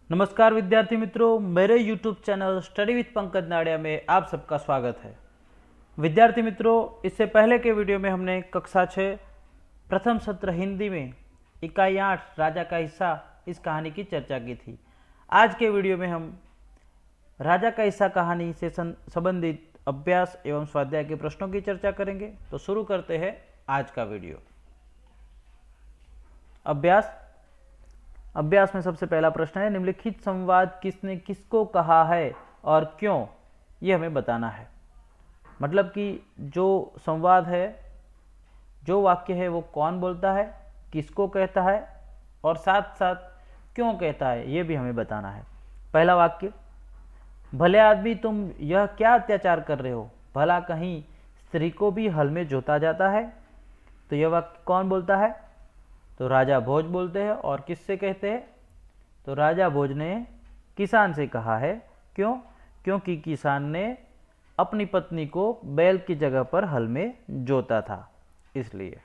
नमस्कार विद्यार्थी मित्रों, मेरे YouTube channel study with Pankaj Nadia में आप सबका स्वागत है। विद्यार्थी मित्रों, इससे पहले के वीडियो में हमने कक्षा 6 प्रथम सत्र हिंदी में इकाई 8 राजा का हिस्सा इस कहानी की चर्चा की थी। आज के वीडियो में हम राजा का हिस्सा कहानी से संबंधित अभ्यास एवं स्वाध्याय के प्रश्नों की चर्चा करेंगे। तो शुरू करते हैं आज का वीडियो। अभ्यास में सबसे पहला प्रश्न है, निम्नलिखित संवाद किसने किसको कहा है और क्यों, ये हमें बताना है। मतलब कि जो संवाद है, जो वाक्य है, वो कौन बोलता है, किसको कहता है और साथ साथ क्यों कहता है, ये भी हमें बताना है। पहला वाक्य, भले आदमी तुम यह क्या अत्याचार कर रहे हो, भला कहीं स्त्री को भी हल में जोता जाता है। तो यह वाक्य कौन बोलता है? तो राजा भोज बोलते हैं। और किससे कहते हैं? तो राजा भोज ने किसान से कहा है। क्यों? क्योंकि किसान ने अपनी पत्नी को बैल की जगह पर हल में जोता था, इसलिए।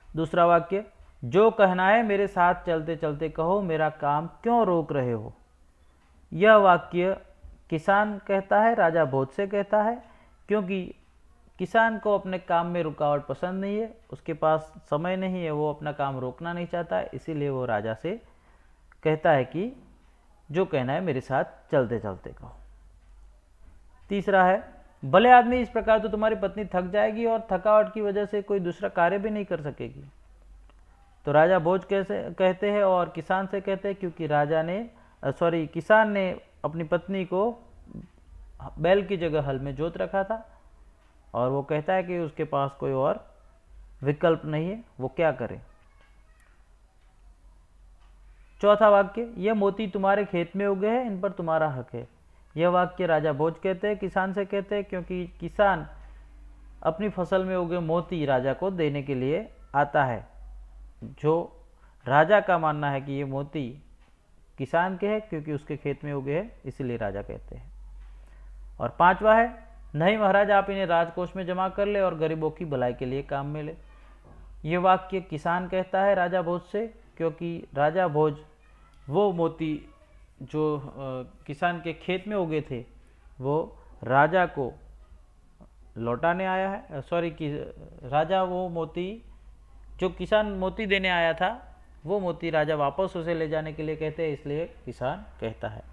दूसरा वाक्य, जो कहना है मेरे साथ चलते चलते कहो, मेरा काम क्यों रोक रहे हो। यह वाक्य किसान कहता है, राजा भोज से कहता है, क्योंकि किसान को अपने काम में रुकावट पसंद नहीं है, उसके पास समय नहीं है, वो अपना काम रोकना नहीं चाहता है, इसीलिए वो राजा से कहता है कि जो कहना है मेरे साथ चलते चलते कहो। तीसरा है, भले आदमी इस प्रकार तो तुम्हारी पत्नी थक जाएगी और थकावट की वजह से कोई दूसरा कार्य भी नहीं कर सकेगी। तो राजा भोज कैसे कहते हैं और किसान से कहते हैं, क्योंकि किसान ने अपनी पत्नी को बैल की जगह हल में जोत रखा था और वो कहता है कि उसके पास कोई और विकल्प नहीं है, वो क्या करे। चौथा वाक्य, यह मोती तुम्हारे खेत में उगे हैं, इन पर तुम्हारा हक है। यह वाक्य राजा भोज कहते हैं, किसान से कहते हैं, क्योंकि किसान अपनी फसल में उगे मोती राजा को देने के लिए आता है। जो राजा का मानना है कि ये मोती किसान के हैं, क्योंकि उसके खेत में उगे हैं, इसलिए राजा कहते हैं। और पांचवा है, नहीं महाराज, आप इन्हें राजकोष में जमा कर ले और गरीबों की भलाई के लिए काम में ले। ये वाक्य किसान कहता है राजा भोज से, क्योंकि राजा भोज वो मोती जो किसान के खेत में उगे थे वो राजा को लौटाने आया है। राजा वो मोती जो किसान मोती देने आया था, वो मोती राजा वापस उसे ले जाने के लिए कहते हैं, इसलिए किसान कहता है।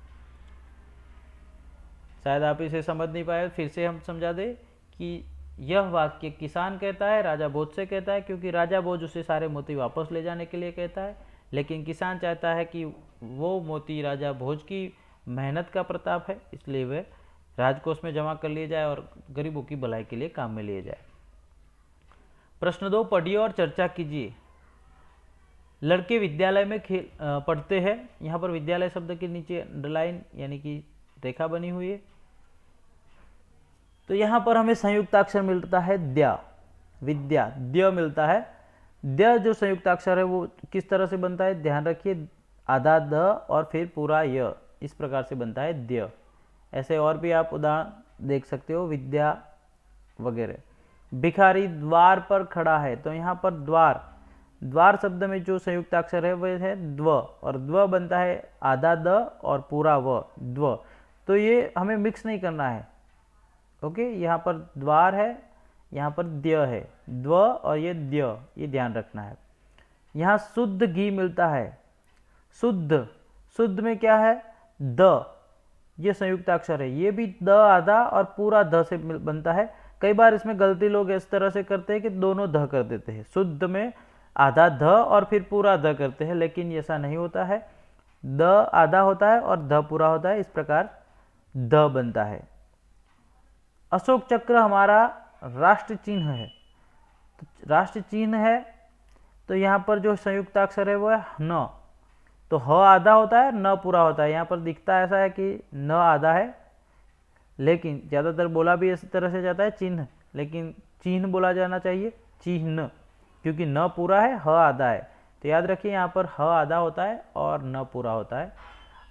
शायद आप इसे समझ नहीं पाए, फिर से हम समझा दें कि यह वाक्य किसान कहता है, राजा भोज से कहता है, क्योंकि राजा भोज उसे सारे मोती वापस ले जाने के लिए कहता है, लेकिन किसान चाहता है कि वो मोती राजा भोज की मेहनत का प्रताप है, इसलिए वे राजकोष में जमा कर लिए जाए और गरीबों की भलाई के लिए काम में लिए जाए। प्रश्न 2, पढ़िए और चर्चा कीजिए। लड़के विद्यालय में पढ़ते हैं। यहाँ पर विद्यालय शब्द के नीचे अंडरलाइन यानी कि रेखा बनी हुई है। तो यहाँ पर हमें संयुक्ताक्षर मिलता है द्या, विद्या, द्य मिलता है। द्य जो संयुक्ताक्षर है वो किस तरह से बनता है, ध्यान रखिए, आधा द और फिर पूरा य, इस प्रकार से बनता है द्य। ऐसे और भी आप उदाहरण देख सकते हो, विद्या वगैरह। भिखारी द्वार पर खड़ा है, तो यहाँ पर द्वार शब्द में जो संयुक्ताक्षर है वह है द्व, और द्व बनता है आधा द और पूरा व, द्व। तो ये हमें मिक्स नहीं करना है। ओके, यहाँ पर द्वार है, यहाँ पर द्य है, द्व और ये द्य, ये ध्यान रखना है। यहाँ शुद्ध घी मिलता है। शुद्ध में क्या है, द, ये संयुक्ताक्षर है, ये भी द आधा और पूरा ध से बनता है। कई बार इसमें गलती लोग इस तरह से करते हैं कि दोनों ध कर देते हैं, शुद्ध में आधा ध और फिर पूरा ध करते हैं, लेकिन ऐसा नहीं होता है। द आधा होता है और ध पूरा होता है, इस प्रकार द बनता है। अशोक चक्र हमारा राष्ट्र चिन्ह है। तो राष्ट्र चिन्ह है, तो यहाँ पर जो संयुक्ताक्षर है वो है न। तो ह आधा होता है, न पूरा होता है। यहाँ पर दिखता ऐसा है कि न आधा है, लेकिन ज़्यादातर बोला भी इस तरह से जाता है चिन्ह, लेकिन चिन्ह बोला जाना चाहिए, चिन्ह, क्योंकि न पूरा है, ह आधा है। तो याद रखिए, यहाँ पर ह आधा होता है और न पूरा होता है।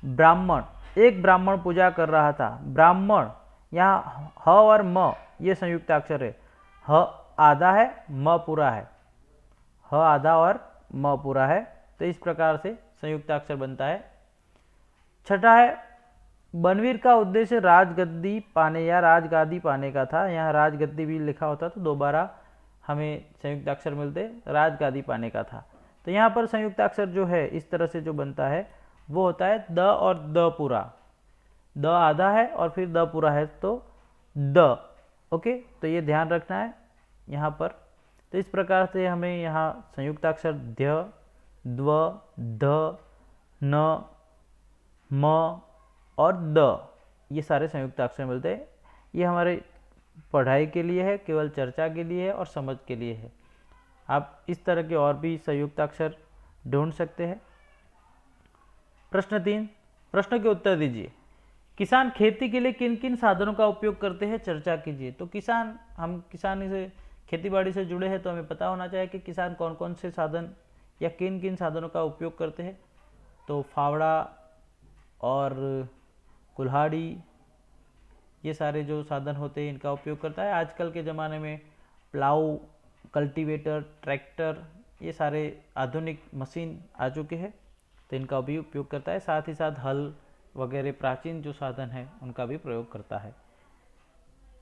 ब्राह्मण, एक ब्राह्मण पूजा कर रहा था। ब्राह्मण, यहाँ ह और म ये संयुक्ताक्षर है। ह आधा है, म पूरा है, ह आधा और म पूरा है, तो इस प्रकार से संयुक्ताक्षर बनता है छठा है, बनवीर का उद्देश्य राजगद्दी पाने या राजगादी पाने का था। यहाँ राजगद्दी भी लिखा होता तो दोबारा हमें संयुक्त अक्षर मिलते, राजगादी पाने का था। तो यहाँ पर संयुक्त अक्षर जो है इस तरह से जो बनता है वो होता है द और द पूरा। द आधा है और फिर द पूरा है तो द। ओके, तो ये ध्यान रखना है यहाँ पर। तो इस प्रकार से हमें यहाँ संयुक्त अक्षर ध्य, द्व, ध, न, म और द, ये सारे संयुक्त अक्षर मिलते हैं। ये हमारे पढ़ाई के लिए है, केवल चर्चा के लिए है और समझ के लिए है। आप इस तरह के और भी संयुक्त अक्षर ढूंढ सकते हैं। प्रश्न 3, प्रश्न के उत्तर दीजिए। किसान खेती के लिए किन किन साधनों का उपयोग करते हैं, चर्चा कीजिए। तो किसान, हम किसानी से, खेती बाड़ी से जुड़े हैं तो हमें पता होना चाहिए कि किसान कौन कौन से साधन या किन किन साधनों का उपयोग करते हैं। तो फावड़ा और कुल्हाड़ी, ये सारे जो साधन होते हैं इनका उपयोग करता है। आजकल के ज़माने में प्लाऊ, कल्टीवेटर, ट्रैक्टर, ये सारे आधुनिक मशीन आ चुके हैं तो इनका भी उपयोग करता है। साथ ही साथ हल वगैरह प्राचीन जो साधन है उनका भी प्रयोग करता है।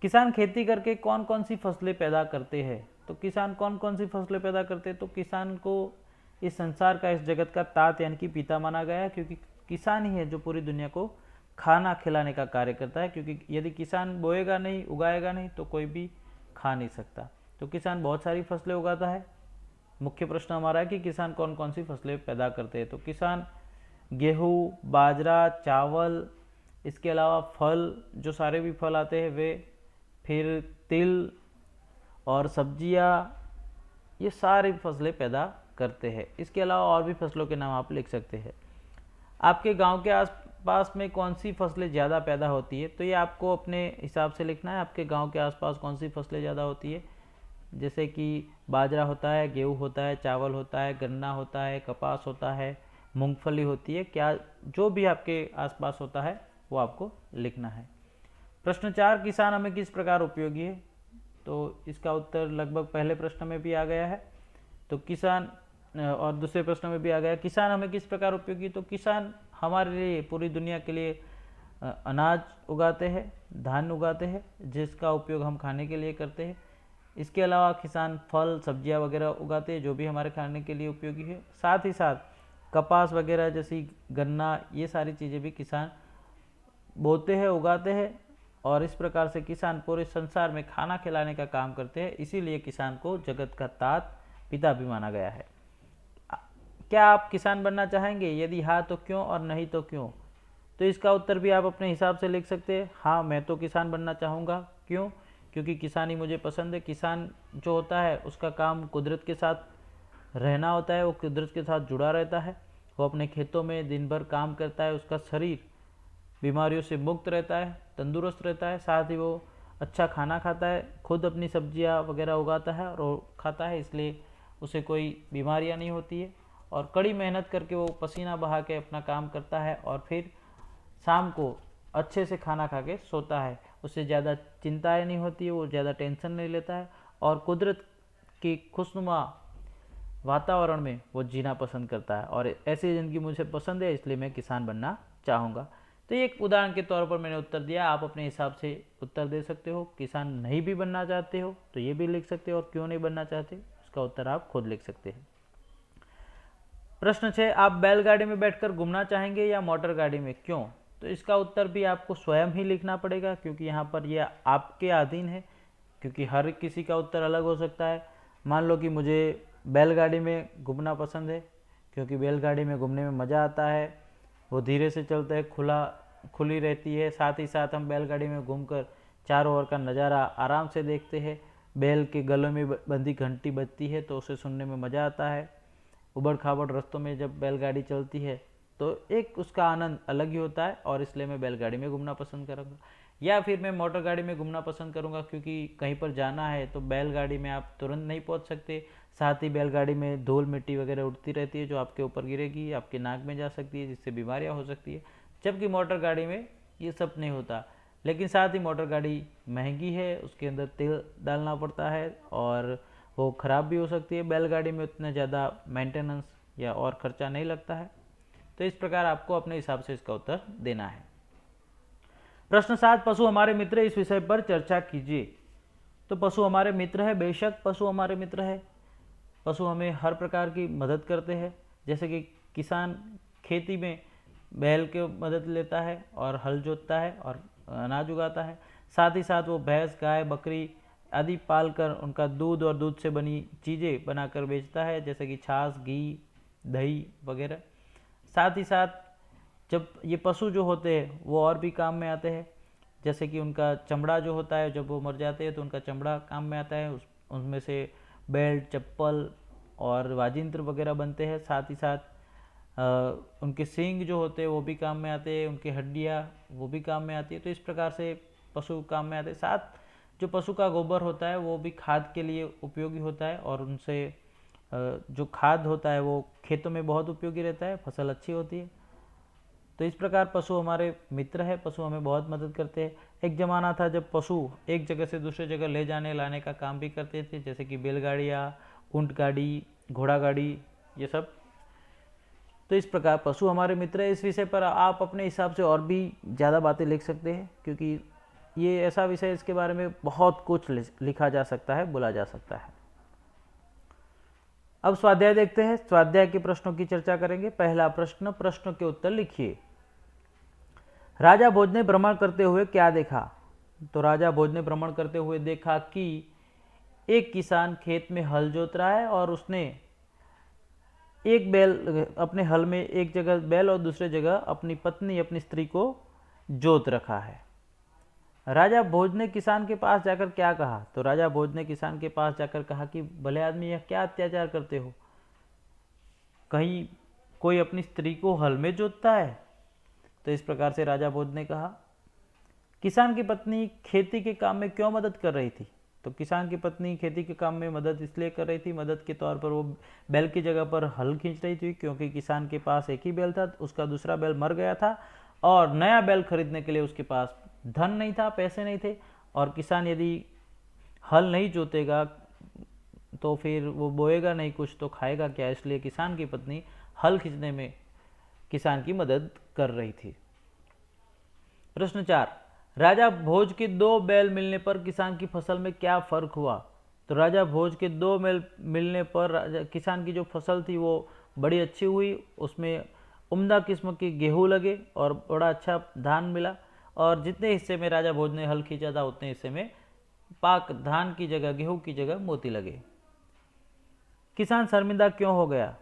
किसान खेती करके कौन कौन सी फसलें पैदा करते हैं। तो किसान कौन कौन सी फसलें पैदा करते हैं, तो किसान को इस संसार का, इस जगत का तात यानी कि पिता माना गया है, क्योंकि किसान ही है जो पूरी दुनिया को खाना खिलाने का कार्य करता है। क्योंकि यदि किसान बोएगा नहीं, उगाएगा नहीं तो कोई भी खा नहीं सकता। तो किसान बहुत सारी फसलें उगाता है। मुख्य प्रश्न हमारा है कि किसान कौन कौन सी फसलें पैदा करते हैं। तो किसान गेहूँ, बाजरा, चावल, इसके अलावा फल, जो सारे भी फल आते हैं वे, फिर तिल और सब्जियाँ, ये सारी फसलें पैदा करते हैं। इसके अलावा और भी फसलों के नाम आप लिख सकते हैं। आपके गांव के आसपास में कौन सी फसलें ज़्यादा पैदा होती है, तो ये आपको अपने हिसाब से लिखना है। आपके गांव के आसपास कौन सी फसलें ज़्यादा होती है, जैसे कि बाजरा होता है, गेहूँ होता है, चावल होता है, गन्ना होता है, कपास होता है, मूंगफली होती है, क्या जो भी आपके आसपास होता है वो आपको लिखना है। प्रश्न 4, किसान हमें किस प्रकार उपयोगी है। तो इसका उत्तर लगभग पहले प्रश्न में भी आ गया है। तो किसान, और दूसरे प्रश्न में भी आ गया, किसान हमें किस प्रकार उपयोगी। तो किसान हमारे लिए, पूरी दुनिया के लिए अनाज उगाते हैं, धान उगाते हैं, जिसका उपयोग हम खाने के लिए करते हैं। इसके अलावा किसान फल, सब्जियां वगैरह उगाते हैं जो भी हमारे खाने के लिए उपयोगी है। साथ ही साथ कपास वगैरह जैसी, गन्ना, ये सारी चीज़ें भी किसान बोते हैं, उगाते हैं। और इस प्रकार से किसान पूरे संसार में खाना खिलाने का काम करते हैं। इसीलिए किसान को जगत का तात, पिता भी माना गया है। क्या आप किसान बनना चाहेंगे, यदि हाँ तो क्यों, और नहीं तो क्यों। तो इसका उत्तर भी आप अपने हिसाब से लिख सकते हैं। हाँ, मैं तो किसान बनना चाहूँगा। क्यों, क्योंकि किसानी मुझे पसंद है। किसान जो होता है उसका काम कुदरत के साथ रहना होता है, वो कुदरत के साथ जुड़ा रहता है। वो अपने खेतों में दिन भर काम करता है, उसका शरीर बीमारियों से मुक्त रहता है, तंदुरुस्त रहता है। साथ ही वो अच्छा खाना खाता है, खुद अपनी सब्जियां वगैरह उगाता है और खाता है, इसलिए उसे कोई बीमारियां नहीं होती है। और कड़ी मेहनत करके वो पसीना बहा के अपना काम करता है और फिर शाम को अच्छे से खाना खा के सोता है। उससे ज़्यादा चिंताएँ नहीं होती है, वो ज़्यादा टेंशन नहीं लेता है और कुदरत की खुशनुमा वातावरण में वो जीना पसंद करता है। और ऐसी ज़िंदगी मुझे पसंद है, इसलिए मैं किसान बनना चाहूँगा। तो ये एक उदाहरण के तौर पर मैंने उत्तर दिया। आप अपने हिसाब से उत्तर दे सकते हो। किसान नहीं भी बनना चाहते हो तो ये भी लिख सकते हो, और क्यों नहीं बनना चाहते उसका उत्तर आप खुद लिख सकते हैं। प्रश्न 6, आप बैलगाड़ी में बैठकर घूमना चाहेंगे या मोटर गाड़ी में, क्यों। तो इसका उत्तर भी आपको स्वयं ही लिखना पड़ेगा, क्योंकि यहाँ पर यह आपके अधीन है, क्योंकि हर किसी का उत्तर अलग हो सकता है। मान लो कि मुझे बैलगाड़ी में घूमना पसंद है, क्योंकि बैलगाड़ी में घूमने में मज़ा आता है, वो धीरे से चलता है, खुली रहती है। साथ ही साथ हम बैलगाड़ी में घूमकर चारों ओर का नज़ारा आराम से देखते हैं। बैल के गलों में बंधी घंटी बजती है तो उसे सुनने में मज़ा आता है। उबड़ खाबड़ रास्तों में जब बैलगाड़ी चलती है तो एक उसका आनंद अलग ही होता है, और इसलिए मैं बैलगाड़ी में घूमना पसंद करूँगा। या फिर मैं मोटर गाड़ी में घूमना पसंद करूँगा, क्योंकि कहीं पर जाना है तो बैलगाड़ी में आप तुरंत नहीं पहुँच सकते। साथ ही बैलगाड़ी में धूल मिट्टी वगैरह उड़ती रहती है जो आपके ऊपर गिरेगी, आपके नाक में जा सकती है, जिससे बीमारियाँ हो सकती है। जबकि मोटर गाड़ी में ये सब नहीं होता। लेकिन साथ ही मोटर गाड़ी महंगी है, उसके अंदर तेल डालना पड़ता है और वो ख़राब भी हो सकती है। बैलगाड़ी में उतना ज़्यादा मेंटेनेंस या और ख़र्चा नहीं लगता है। तो इस प्रकार आपको अपने हिसाब से इसका उत्तर देना है। प्रश्न 7, पशु हमारे मित्र, इस विषय पर चर्चा कीजिए। तो पशु हमारे मित्र है, बेशक पशु हमारे मित्र है। पशु हमें हर प्रकार की मदद करते हैं, जैसे कि किसान खेती में बैल की मदद लेता है और हल जोतता है और अनाज उगाता है। साथ ही साथ वो भैंस, गाय, बकरी आदि पालकर उनका दूध और दूध से बनी चीज़ें बनाकर बेचता है, जैसे कि छाछ, घी, दही वगैरह। साथ ही साथ जब ये पशु जो होते हैं वो और भी काम में आते हैं, जैसे कि उनका चमड़ा जो होता है, जब वो मर जाते हैं तो उनका चमड़ा काम में आता है, उनमें से बेल्ट, चप्पल और वाजिंत्र वगैरह बनते हैं। साथ ही साथ उनके सींग जो होते हैं वो भी काम में आते हैं, उनकी हड्डियाँ वो भी काम में आती है। तो इस प्रकार से पशु काम में आते हैं। साथ जो पशु का गोबर होता है वो भी खाद के लिए उपयोगी होता है और उनसे जो खाद होता है वो खेतों में बहुत उपयोगी रहता है, फसल अच्छी होती है। तो इस प्रकार पशु हमारे मित्र है, पशु हमें बहुत मदद करते हैं। एक ज़माना था जब पशु एक जगह से दूसरे जगह ले जाने लाने का काम भी करते थे, जैसे कि बैलगाड़ियाँ, ऊंट गाड़ी, घोड़ा गाड़ी, ये सब। तो इस प्रकार पशु हमारे मित्र है। इस विषय पर आप अपने हिसाब से और भी ज़्यादा बातें लिख सकते हैं, क्योंकि ये ऐसा विषय इसके बारे में बहुत कुछ लिखा जा सकता है, बोला जा सकता है। अब स्वाध्याय देखते हैं। स्वाध्याय के प्रश्नों की चर्चा करेंगे। पहला प्रश्न, प्रश्नों के उत्तर लिखिए। राजा भोज ने भ्रमण करते हुए क्या देखा? तो राजा भोज ने भ्रमण करते हुए देखा कि एक किसान खेत में हल जोत रहा है और उसने एक बैल अपने हल में, एक जगह बैल और दूसरे जगह अपनी पत्नी, अपनी स्त्री को जोत रखा है। राजा भोज ने किसान के पास जाकर क्या कहा? तो राजा भोज ने किसान के पास जाकर कहा कि भले आदमी, यह क्या अत्याचार करते हो? कहीं कोई अपनी स्त्री को हल में जोतता है? तो इस प्रकार से राजा भोज ने कहा। किसान की पत्नी खेती के काम में क्यों मदद कर रही थी? तो किसान की पत्नी खेती के काम में मदद इसलिए कर रही थी, मदद के तौर पर वो बैल की जगह पर हल खींच रही थी, क्योंकि किसान के पास एक ही बैल था, उसका दूसरा बैल मर गया था और नया बैल खरीदने के लिए उसके पास धन नहीं था, पैसे नहीं थे। और किसान यदि हल नहीं जोतेगा तो फिर वो बोएगा नहीं कुछ, तो खाएगा क्या? इसलिए किसान की पत्नी हल खींचने में किसान की मदद कर रही थी। प्रश्न 4, राजा भोज के 2 बैल मिलने पर किसान की फसल में क्या फर्क हुआ? तो राजा भोज के 2 बैल मिलने पर किसान की जो फसल थी वो बड़ी अच्छी हुई, उसमें उम्दा किस्म के गेहूँ लगे और बड़ा अच्छा धान मिला। और जितने हिस्से में राजा भोज ने हल खींचा था उतने हिस्से में पाक धान की जगह, गेहूँ की जगह मोती लगे। किसान शर्मिंदा क्यों हो गया?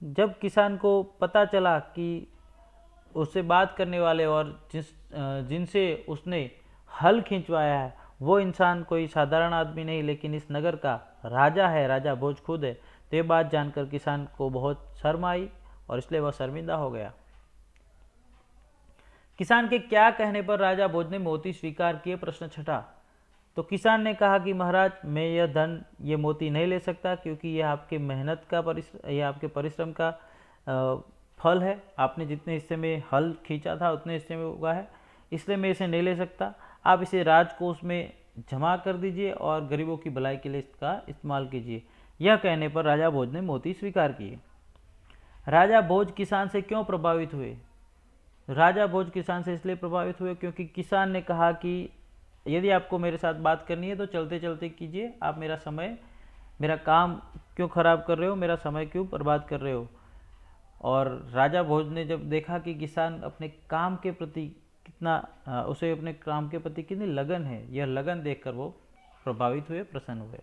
जब किसान को पता चला कि उससे बात करने वाले और जिनसे उसने हल खिंचवाया है वो इंसान कोई साधारण आदमी नहीं, लेकिन इस नगर का राजा है, राजा भोज खुद है। तो ये बात जानकर किसान को बहुत शर्म आई और इसलिए वह शर्मिंदा हो गया। किसान के क्या कहने पर राजा भोज ने मोती स्वीकार किए? प्रश्न 6, तो किसान ने कहा कि महाराज, मैं यह धन, ये मोती नहीं ले सकता, क्योंकि यह आपके मेहनत का यह आपके परिश्रम का फल है। आपने जितने हिस्से में हल खींचा था उतने हिस्से में उगा है, इसलिए मैं इसे नहीं ले सकता। आप इसे राजकोष में जमा कर दीजिए और गरीबों की भलाई के लिए इसका इस्तेमाल कीजिए। यह कहने पर राजा भोज ने मोती स्वीकार किए। राजा भोज किसान से क्यों प्रभावित हुए? राजा भोज किसान से इसलिए प्रभावित हुए क्योंकि किसान ने कहा कि यदि आपको मेरे साथ बात करनी है तो चलते चलते कीजिए, आप मेरा काम क्यों खराब कर रहे हो, मेरा समय क्यों बर्बाद कर रहे हो? और राजा भोज ने जब देखा कि किसान अपने काम के प्रति उसे अपने काम के प्रति कितनी लगन है, यह लगन देखकर वो प्रभावित हुए, प्रसन्न हुए।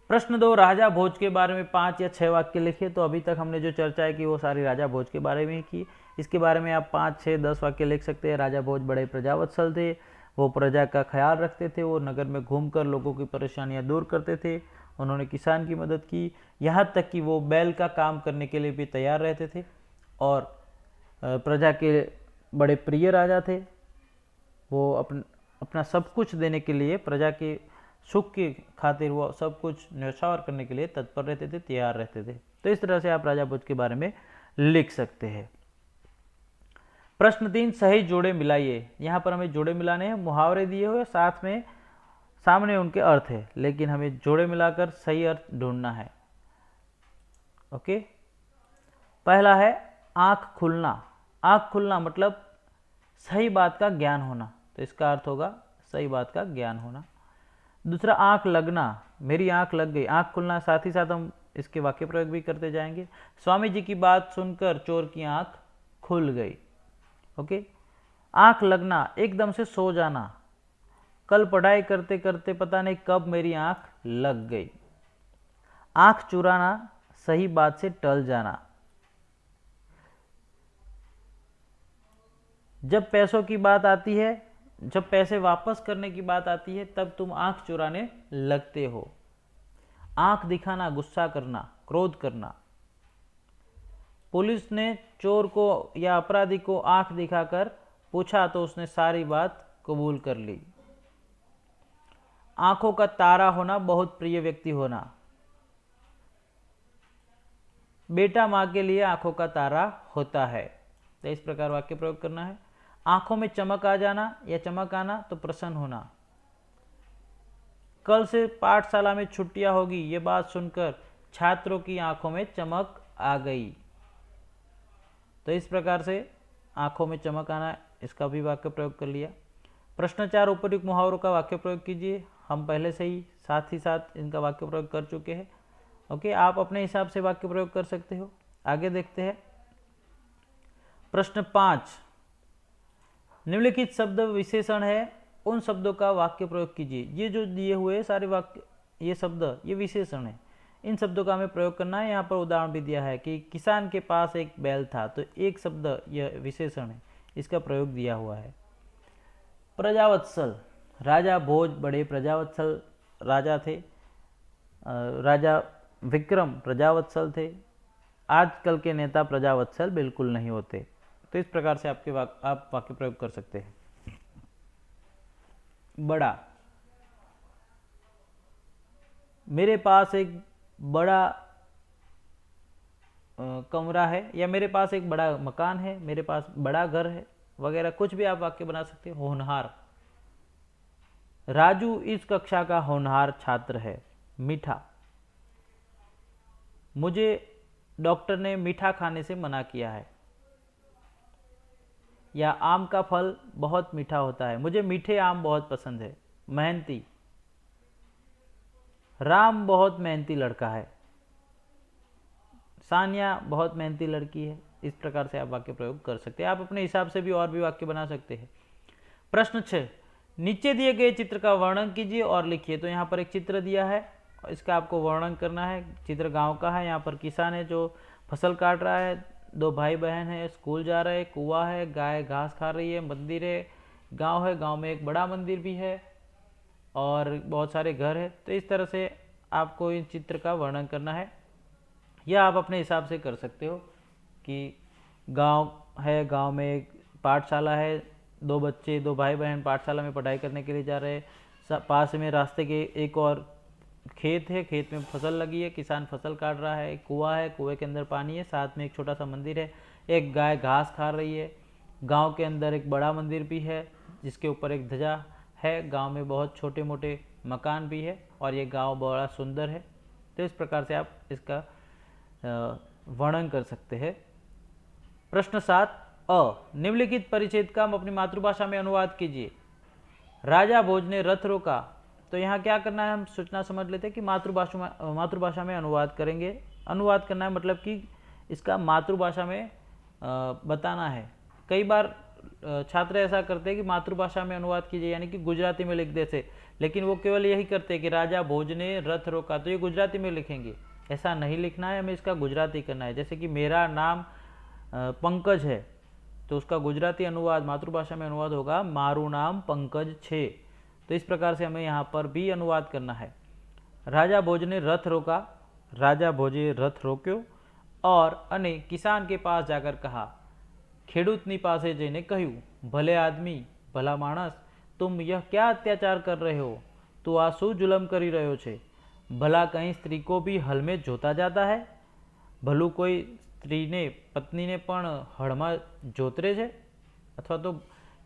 प्रश्न 2, राजा भोज के बारे में 5 या 6 वाक्य लिखिए। तो अभी तक हमने जो चर्चा है कि वो सारी राजा भोज के बारे में ही की। इसके बारे में आप 5, 6, 10 वाक्य लिख सकते हैं। राजा भोज बड़े प्रजावत्सल थे, वो प्रजा का ख्याल रखते थे, वो नगर में घूमकर लोगों की परेशानियां दूर करते थे, उन्होंने किसान की मदद की, यहाँ तक कि वो बैल का काम करने के लिए भी तैयार रहते थे और प्रजा के बड़े प्रिय राजा थे। वो अपना सब कुछ देने के लिए, प्रजा के सुख के खातिर वो सब कुछ न्यौछावर करने के लिए तत्पर रहते थे, तैयार रहते थे। तो इस तरह से आप राजा भोज के बारे में लिख सकते हैं। प्रश्न 3, सही जोड़े मिलाइए। यहाँ पर हमें जोड़े मिलाने हैं, मुहावरे दिए हुए साथ में सामने उनके अर्थ है, लेकिन हमें जोड़े मिलाकर सही अर्थ ढूंढना है। ओके, पहला है आँख खुलना। आँख खुलना मतलब सही बात का ज्ञान होना, तो इसका अर्थ होगा सही बात का ज्ञान होना। दूसरा आँख लगना, मेरी आँख लग गई। आँख खुलना साथ ही साथ हम इसके वाक्य प्रयोग भी करते जाएंगे। स्वामी जी की बात सुनकर चोर की आँख खुल गई। ओके, आँख लगना एकदम से सो जाना, कल पढ़ाई करते करते पता नहीं कब मेरी आँख लग गई। आँख चुराना, सही बात से टल जाना। जब पैसों की बात आती है, जब पैसे वापस करने की बात आती है, तब तुम आँख चुराने लगते हो। आँख दिखाना, गुस्सा करना, क्रोध करना। पुलिस ने चोर को या अपराधी को आँख दिखाकर पूछा तो उसने सारी बात कबूल कर ली। आंखों का तारा होना, बहुत प्रिय व्यक्ति होना। बेटा माँ के लिए आंखों का तारा होता है, तो इस प्रकार वाक्य प्रयोग करना है। आंखों में चमक आ जाना या चमक आना तो प्रसन्न होना। कल से पाठशाला में छुट्टियां होगी, ये बात सुनकर छात्रों की आंखों में चमक आ गई। तो इस प्रकार से आंखों में चमक आना, इसका भी वाक्य प्रयोग कर लिया। प्रश्न 4 उपयुक्त मुहावरों का वाक्य प्रयोग कीजिए। हम पहले से ही साथ इनका वाक्य प्रयोग कर चुके हैं। ओके, आप अपने हिसाब से वाक्य प्रयोग कर सकते हो। आगे देखते हैं प्रश्न 5। निम्नलिखित शब्द विशेषण है, उन शब्दों का वाक्य प्रयोग कीजिए। ये जो दिए हुए सारे वाक्य, ये शब्द, ये विशेषण है, इन शब्दों का हमें प्रयोग करना है। यहाँ पर उदाहरण भी दिया है कि किसान के पास एक बैल था, तो एक शब्द यह विशेषण है, इसका प्रयोग दिया हुआ है। प्रजावत्सल, राजा भोज बड़े प्रजावत्सल राजा थे। राजा विक्रम प्रजावत्सल थे। आजकल के नेता प्रजावत्सल बिल्कुल नहीं होते। तो इस प्रकार से आप वाक्य प्रयोग कर सकते हैं। बड़ा, मेरे पास एक बड़ा कमरा है, या मेरे पास एक बड़ा मकान है, मेरे पास बड़ा घर है, वगैरह कुछ भी आप वाक्य बना सकते हो। होनहार, राजू इस कक्षा का होनहार छात्र है। मीठा, मुझे डॉक्टर ने मीठा खाने से मना किया है। या आम का फल बहुत मीठा होता है, मुझे मीठे आम बहुत पसंद है। मेहनती, राम बहुत मेहनती लड़का है। सानिया बहुत मेहनती लड़की है। इस प्रकार से आप वाक्य प्रयोग कर सकते हैं। आप अपने हिसाब से भी और भी वाक्य बना सकते हैं। प्रश्न 6, नीचे दिए गए चित्र का वर्णन कीजिए और लिखिए। तो यहाँ पर एक चित्र दिया है, इसका आपको वर्णन करना है। चित्र गांव का है। यहाँ पर किसान है जो फसल काट रहा है, 2 भाई बहन है, स्कूल जा रहे हैं, कुआं है, गाय घास खा रही है, मंदिर है, गांव है, गांव में एक बड़ा मंदिर भी है और बहुत सारे घर है। तो इस तरह से आपको इन चित्र का वर्णन करना है, या आप अपने हिसाब से कर सकते हो कि गांव है, गांव में एक पाठशाला है, 2 बच्चे 2 भाई बहन पाठशाला में पढ़ाई करने के लिए जा रहे हैं। पास में रास्ते के एक और खेत है, खेत में फसल लगी है, किसान फसल काट रहा है। एक कुआं है, कुएं के अंदर पानी है, साथ में एक छोटा सा मंदिर है, एक गाय घास खा रही है। गांव के अंदर एक बड़ा मंदिर भी है जिसके ऊपर एक ध्वजा है। गांव में बहुत छोटे मोटे मकान भी है और ये गांव बड़ा सुंदर है। तो इस प्रकार से आप इसका वर्णन कर सकते हैं। प्रश्न 7 अ, निम्नलिखित परिच्छेद का अपनी मातृभाषा में अनुवाद कीजिए। राजा भोज ने रथ रोका। तो यहाँ क्या करना है, हम सूचना समझ लेते हैं कि मातृभाषा में अनुवाद करेंगे। अनुवाद करना है मतलब कि इसका मातृभाषा में बताना है। कई बार छात्र ऐसा करते हैं कि मातृभाषा में अनुवाद कीजिए, यानी कि गुजराती में लिख देते, लेकिन वो केवल यही करते हैं कि राजा भोज ने रथ रोका, तो ये गुजराती में लिखेंगे। ऐसा नहीं लिखना है, हमें इसका गुजराती करना है। जैसे कि मेरा नाम पंकज है, तो उसका गुजराती अनुवाद मातृभाषा में अनुवाद होगा मारू नाम पंकज छे। तो इस प्रकार से हमें यहाँ पर भी अनुवाद करना है। राजा भोज ने रथ रोका, राजा भोजे रथ रोक्यो और अने किसान के पास जाकर कहा। खेडूतनी पासे जईने કહ્યું, भले आदमी, भला माणस, तुम यह क्या अत्याचार कर रहे हो? तू आ शू जुलम करी रह्यो छे? भला कहीं स्त्री को भी हल में जोता जाता है? भलू कोई स्त्री ने पत्नी ने पण हड़मा जोतरे छे? अथवा तो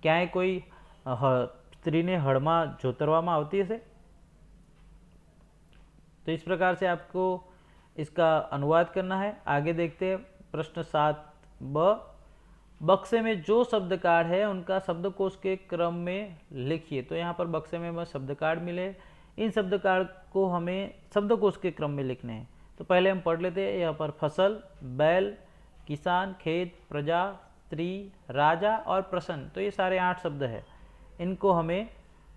क्यांय कोई स्त्री ने हड़मा जोतरवामां आवती हशे? तो इस प्रकार से आपको इसका अनुवाद करना है। आगे देखते हैं प्रश्न 7 ब, बक्से में जो शब्द कार्ड है उनका शब्दकोश के क्रम में लिखिए। तो यहाँ पर बक्से में शब्द कार्ड मिले, इन शब्द कार्ड को हमें शब्दकोश के क्रम में लिखने हैं। तो पहले हम पढ़ लेते हैं। यहाँ पर फसल, बैल, किसान, खेत, प्रजा, स्त्री, राजा और प्रसन्न, तो ये सारे 8 शब्द हैं। इनको हमें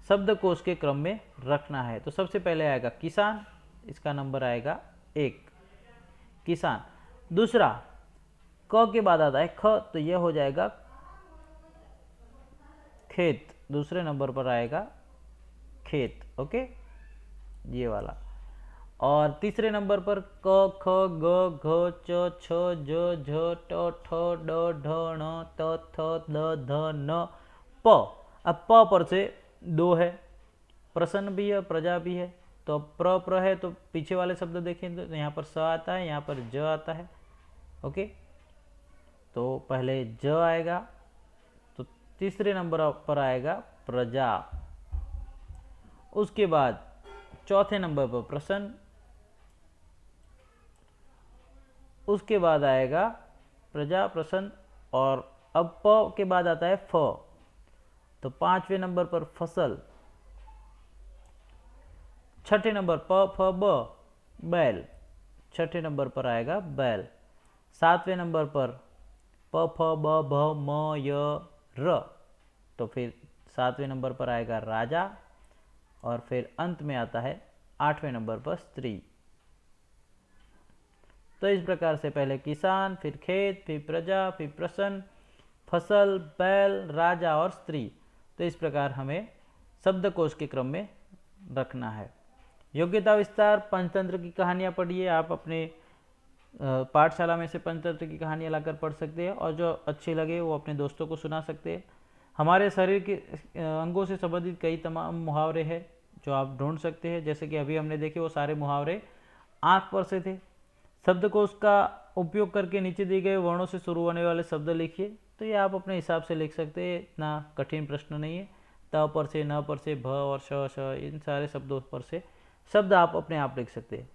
शब्दकोश के क्रम में रखना है। तो सबसे पहले आएगा किसान, इसका नंबर आएगा 1, किसान। दूसरा क के बाद आता है ख, तो यह हो जाएगा खेत, दूसरे नंबर पर आएगा खेत, ओके, ये वाला। और तीसरे नंबर पर क, ख, ग, घ, च, छ, ज, झ, ट, ठ, ड, ढ, ण, त, थ, द, ध, न, प। अब प पर से 2 है, प्रसन्न भी है, प्रजा भी है। तो प्र है, तो पीछे वाले शब्द देखें तो यहाँ पर स आता है, यहाँ पर ज आता है, ओके। तो पहले ज आएगा, तो तीसरे नंबर पर आएगा प्रजा। उसके बाद चौथे नंबर पर प्रसन्न, उसके बाद आएगा प्रजा, प्रसन्न, और अब प के बाद आता है फ, तो 5वें नंबर पर फसल। छठे नंबर प, फ, ब, बैल, छठे नंबर पर आएगा बैल। 7वें नंबर पर प, फ, ब, भ, म, य, र, तो फिर 7वें नंबर पर आएगा राजा। और फिर अंत में आता है 8वें नंबर पर स्त्री। तो इस प्रकार से पहले किसान, फिर खेत, फिर प्रजा, फिर प्रसन्न, फसल, बैल, राजा और स्त्री। तो इस प्रकार हमें शब्दकोश के क्रम में रखना है। योग्यता विस्तार, पंचतंत्र की कहानियाँ पढ़िए। आप अपने पाठशाला में से पंचतंत्र की कहानियाँ लाकर पढ़ सकते हैं, और जो अच्छी लगे वो अपने दोस्तों को सुना सकते हैं। हमारे शरीर के अंगों से संबंधित कई तमाम मुहावरे हैं जो आप ढूंढ सकते हैं। जैसे कि अभी हमने देखे वो सारे मुहावरे आँख पर से थे। शब्दकोश का उपयोग करके नीचे दिए गए वर्णों से शुरू होने वाले शब्द लिखिए। तो ये आप अपने हिसाब से लिख सकते हैं, इतना कठिन प्रश्न नहीं है। त पर से, न पर से, भ और श, इन सारे शब्दों पर से शब्द आप अपने आप लिख सकते हैं।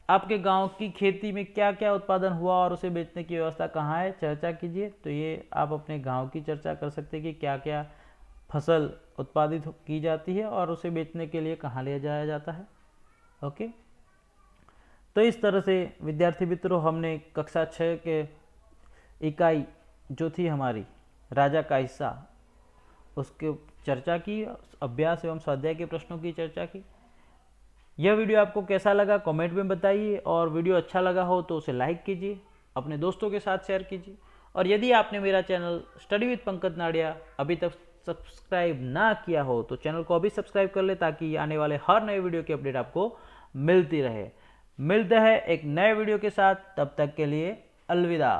आपके गांव की खेती में क्या क्या उत्पादन हुआ और उसे बेचने की व्यवस्था कहाँ है, चर्चा कीजिए। तो ये आप अपने गांव की चर्चा कर सकते हैं कि क्या क्या फसल उत्पादित की जाती है और उसे बेचने के लिए कहाँ ले जाया जाता है, ओके। तो इस तरह से विद्यार्थी मित्रों, हमने कक्षा 6 के इकाई जो थी हमारी राजा का हिस्सा, उसके चर्चा की, अभ्यास एवं स्वाध्याय के प्रश्नों की चर्चा की। यह वीडियो आपको कैसा लगा कमेंट में बताइए, और वीडियो अच्छा लगा हो तो उसे लाइक कीजिए, अपने दोस्तों के साथ शेयर कीजिए। और यदि आपने मेरा channel study with Pankaj Nadia अभी तक सब्सक्राइब ना किया हो तो चैनल को अभी सब्सक्राइब कर ले, ताकि आने वाले हर नए वीडियो की अपडेट आपको मिलती रहे। मिलते हैं एक नए वीडियो के साथ, तब तक के लिए अलविदा।